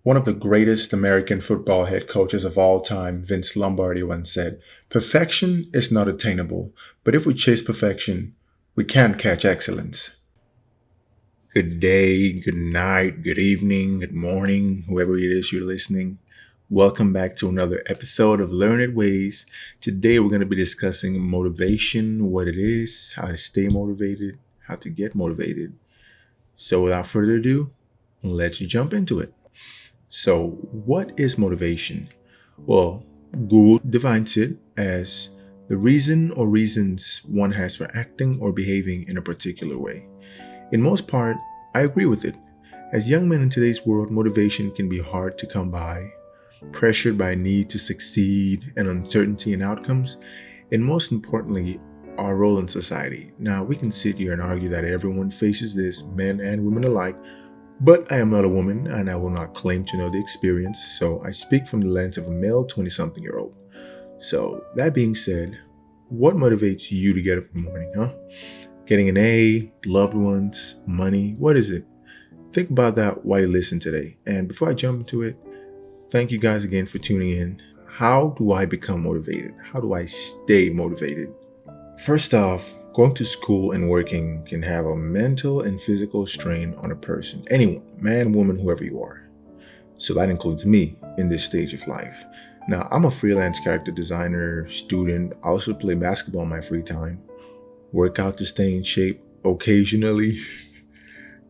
One of the greatest American football head coaches of all time, Vince Lombardi, once said, "Perfection is not attainable, but if we chase perfection, we can't catch excellence." Good day, good night, good evening, good morning, whoever it is you're listening. Welcome back to another episode of Learned Ways. Today we're going to be discussing motivation, what it is, how to stay motivated, how to get motivated. So without further ado, let's jump into it. So, what is motivation? Well, Google defines it as the reason or reasons one has for acting or behaving in a particular way. In most part, I agree with it. As young men in today's world, motivation can be hard to come by, pressured by a need to succeed and uncertainty in outcomes, and most importantly, our role in society. Now, we can sit here and argue that everyone faces this, men and women alike, but I am not a woman and I will not claim to know the experience, so I speak from the lens of a male 20 something year old. So, that being said, what motivates you to get up in the morning, huh? Getting an A, loved ones, money, what is it? Think about that while you listen today. And before I jump into it, thank you guys again for tuning in. How do I become motivated? How do I stay motivated? First off, going to school and working can have a mental and physical strain on a person, anyone, man, woman, whoever you are. So that includes me in this stage of life. Now, I'm a freelance character designer, student. I also play basketball in my free time, work out to stay in shape occasionally,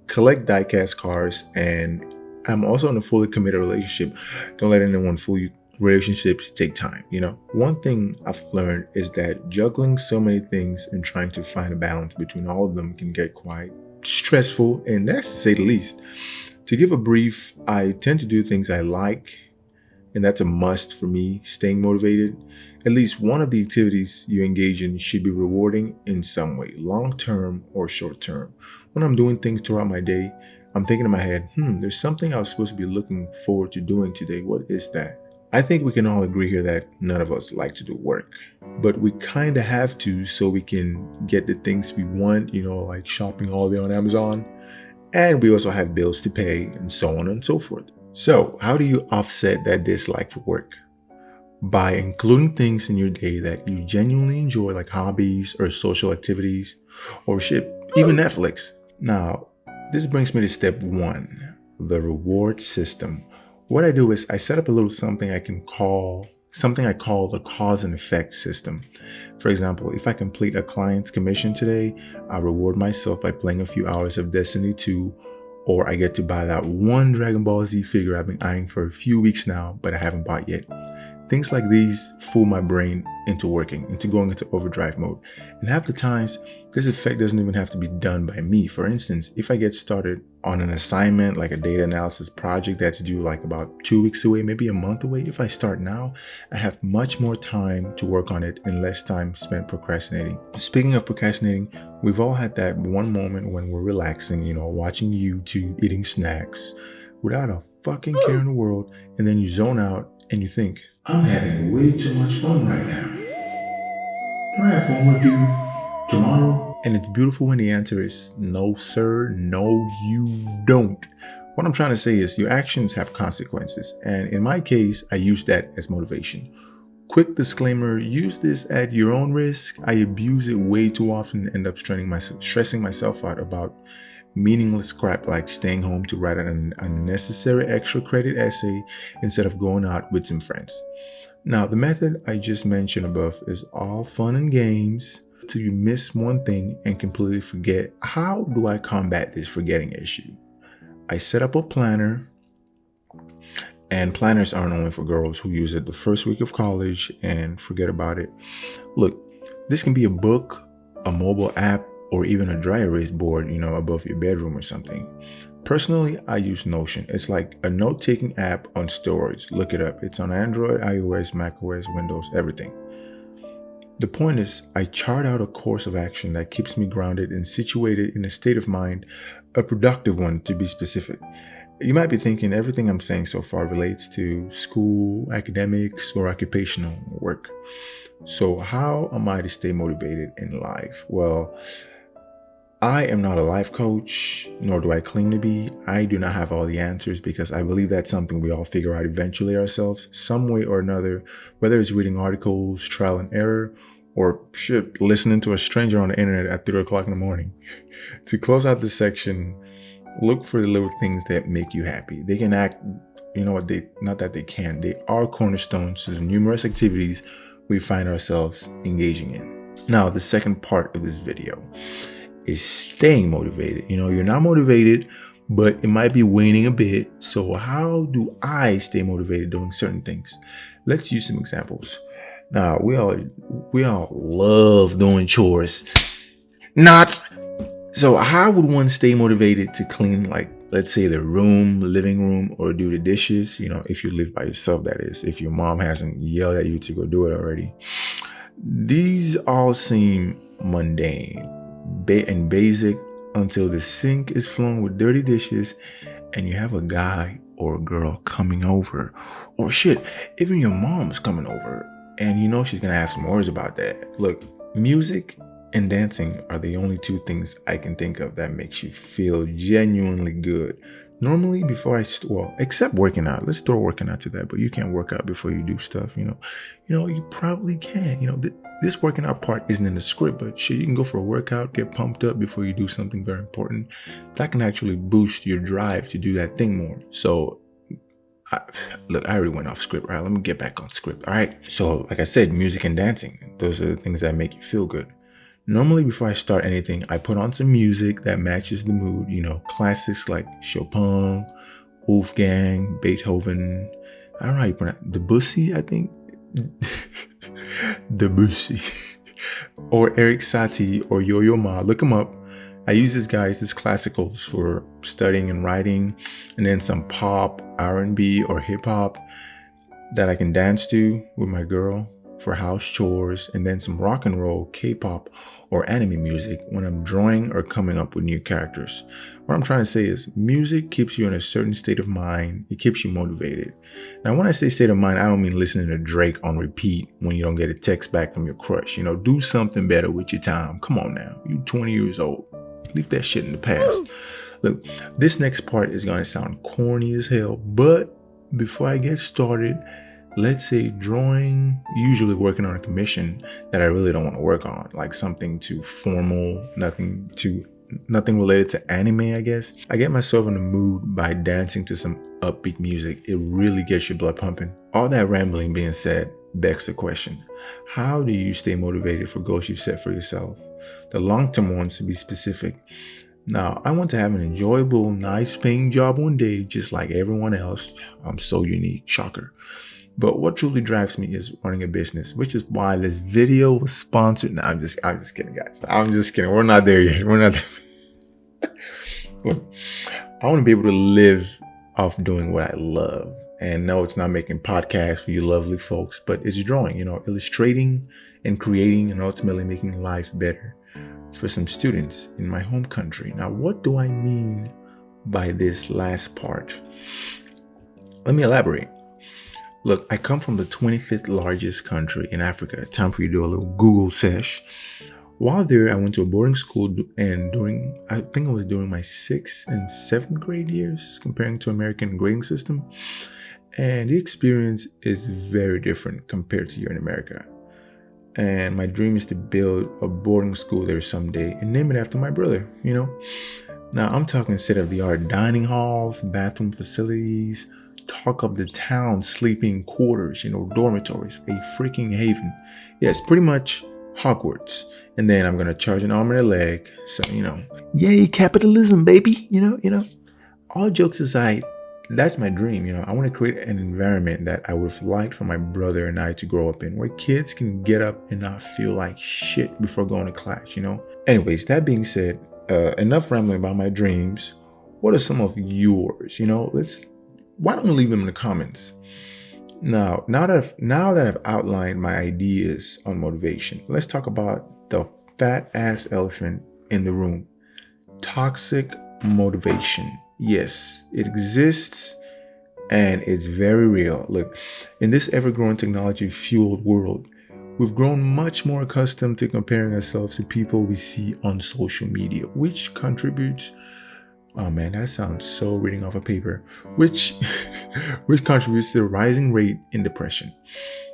collect diecast cars, and I'm also in a fully committed relationship. Don't let anyone fool you. Relationships take time, you know. One thing I've learned is that juggling so many things and trying to find a balance between all of them can get quite stressful, and that's to say the least. To give a brief, I tend to do things I like, and that's a must for me, staying motivated. At least one of the activities you engage in should be rewarding in some way, long term or short term. When I'm doing things throughout my day, I'm thinking in my head, there's something I was supposed to be looking forward to doing today. What is that? I think we can all agree here that none of us like to do work, but we kind of have to so we can get the things we want, like shopping all day on Amazon. And we also have bills to pay and so on and so forth. So, how do you offset that dislike for work? By including things in your day that you genuinely enjoy, like hobbies or social activities, or shit, even Netflix. Now, this brings me to step one, the reward system. What I do is I set up a little something I call the cause and effect system. For example, if I complete a client's commission today, I reward myself by playing a few hours of Destiny 2, or I get to buy that one Dragon Ball Z figure I've been eyeing for a few weeks now, but I haven't bought yet. Things like these fool my brain into going into overdrive mode. And half the times, this effect doesn't even have to be done by me. For instance, if I get started on an assignment like a data analysis project that's due like about 2 weeks away, maybe a month away, if I start now, I have much more time to work on it and less time spent procrastinating. Speaking of procrastinating, we've all had that one moment when we're relaxing, watching YouTube, eating snacks, without a fucking care in the world, and then you zone out and you think, I'm having way too much fun right now. Do I have homework due tomorrow? And it's beautiful when the answer is no, sir, no, you don't. What I'm trying to say is your actions have consequences. And in my case, I use that as motivation. Quick disclaimer, use this at your own risk. I abuse it way too often and end up stressing myself out about meaningless crap like staying home to write an unnecessary extra credit essay instead of going out with some friends. Now, the method I just mentioned above is all fun and games till you miss one thing and completely forget. How do I combat this forgetting issue? I set up a planner, and planners aren't only for girls who use it the first week of college and forget about it. Look, this can be a book, a mobile app, or even a dry erase board, above your bedroom or something. Personally, I use Notion. It's like a note-taking app on steroids. Look it up. It's on Android, iOS, macOS, Windows, everything. The point is, I chart out a course of action that keeps me grounded and situated in a state of mind, a productive one to be specific. You might be thinking everything I'm saying so far relates to school, academics, or occupational work. So how am I to stay motivated in life? Well, I am not a life coach, nor do I claim to be. I do not have all the answers because I believe that's something we all figure out eventually ourselves, some way or another, whether it's reading articles, trial and error, or shit, listening to a stranger on the internet at 3 o'clock in the morning. To close out this section, look for the little things that make you happy. They can act, you know what, not that they can, they are cornerstones to the numerous activities we find ourselves engaging in. Now, the second part of this video is staying motivated. You're not motivated, but it might be waning a bit. So how do I stay motivated doing certain things? Let's use some examples. Now, we all love doing chores. Not. So how would one stay motivated to clean, like, let's say the living room, or do the dishes? If you live by yourself, that is, if your mom hasn't yelled at you to go do it already. These all seem mundane and basic until the sink is flowing with dirty dishes and you have a guy or a girl coming over, or shit, even your mom's coming over, and she's gonna have some words about that. Look, music and dancing are the only two things I can think of that makes you feel genuinely good. Normally, except working out. Let's throw working out to that, but you can't work out before you do stuff. You probably can. This working out part isn't in the script, but shit, you can go for a workout, get pumped up before you do something very important. That can actually boost your drive to do that thing more. So, I already went off script. All right, let me get back on script. All right. So, like I said, music and dancing, those are the things that make you feel good. Normally, before I start anything, I put on some music that matches the mood. Classics like Chopin, Wolfgang, Beethoven. I don't know how you pronounce it. Debussy, I think. Debussy. Or Erik Satie or Yo-Yo Ma. Look them up. I use these guys as classicals for studying and writing, and then some pop, R&B, or hip hop that I can dance to with my girl for house chores, and then some rock and roll, K-pop, or anime music when I'm drawing or coming up with new characters. What I'm trying to say is music keeps you in a certain state of mind. It keeps you motivated. Now, when I say state of mind, I don't mean listening to Drake on repeat when you don't get a text back from your crush. Do something better with your time. Come on now. You're 20 years old. Leave that shit in the past. Look, this next part is going to sound corny as hell, but before I get started, let's say drawing, usually working on a commission that I really don't want to work on, like something too formal, nothing related to anime, I guess. I get myself in the mood by dancing to some upbeat music. It really gets your blood pumping. All that rambling being said begs the question, how do you stay motivated for goals you've set for yourself? The long-term ones, to be specific. Now, I want to have an enjoyable, nice paying job one day, just like everyone else. I'm so unique, shocker. But what truly drives me is running a business, which is why this video was sponsored. No, I'm just kidding, guys. I'm just kidding. We're not there yet. We're not there. I want to be able to live off doing what I love. And no, it's not making podcasts for you lovely folks, but it's drawing, illustrating and creating, and ultimately making life better for some students in my home country. Now, what do I mean by this last part? Let me elaborate. Look, I come from the 25th largest country in Africa. Time for you to do a little Google sesh. While there, I went to a boarding school, and I think it was during my 6th and 7th grade years, comparing to American grading system. And the experience is very different compared to here in America. And my dream is to build a boarding school there someday and name it after my brother, Now, I'm talking state-of-the-art dining halls, bathroom facilities, talk of the town sleeping quarters, dormitories, a freaking haven. Yes, pretty much Hogwarts. And then I'm going to charge an arm and a leg. So, yay, capitalism, baby. All jokes aside, that's my dream. I want to create an environment that I would have liked for my brother and I to grow up in, where kids can get up and not feel like shit before going to class, Anyways, that being said, enough rambling about my dreams. What are some of yours? Why don't we leave them in the comments? Now that I've outlined my ideas on motivation, let's talk about the fat ass elephant in the room. Toxic motivation. Yes, it exists and it's very real. Look, in this ever-growing technology-fueled world, We've grown much more accustomed to comparing ourselves to people we see on social media, which contributes. Oh man, that sounds so reading off a paper. Which, which contributes to the rising rate in depression.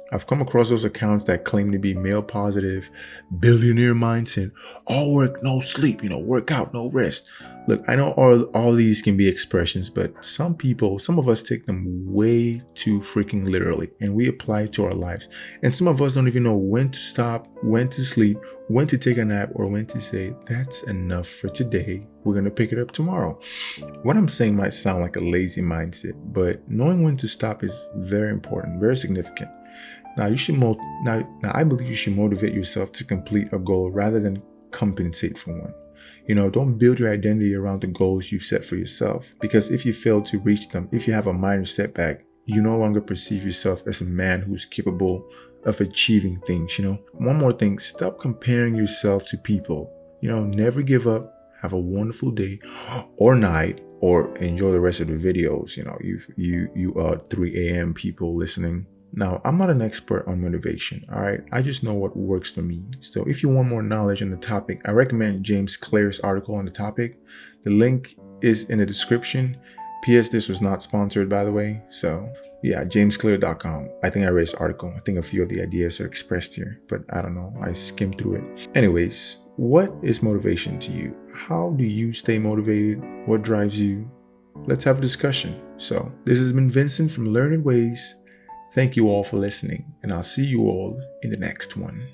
I've come across those accounts that claim to be male positive, billionaire mindset, all work, no sleep, work out, no rest. Look, I know all these can be expressions, but some of us take them way too freaking literally and we apply it to our lives. And some of us don't even know when to stop, when to sleep, when to take a nap, or when to say, that's enough for today. We're going to pick it up tomorrow. What I'm saying might sound like a lazy mindset, but knowing when to stop is very important, very significant. Now I believe you should motivate yourself to complete a goal rather than compensate for one. Don't build your identity around the goals you've set for yourself, because if you fail to reach them, if you have a minor setback, you no longer perceive yourself as a man who's capable of achieving things. One more thing, stop comparing yourself to people. Never give up. Have a wonderful day or night, or enjoy the rest of the videos. You 3 a.m. people listening. Now, I'm not an expert on motivation, all right? I just know what works for me. So if you want more knowledge on the topic, I recommend James Clear's article on the topic. The link is in the description. P.S. This was not sponsored, by the way. So yeah, jamesclear.com. I think I read his article. I think a few of the ideas are expressed here, but I don't know. I skimmed through it. Anyways, what is motivation to you? How do you stay motivated? What drives you? Let's have a discussion. So this has been Vincent from Learned Ways. Thank you all for listening, and I'll see you all in the next one.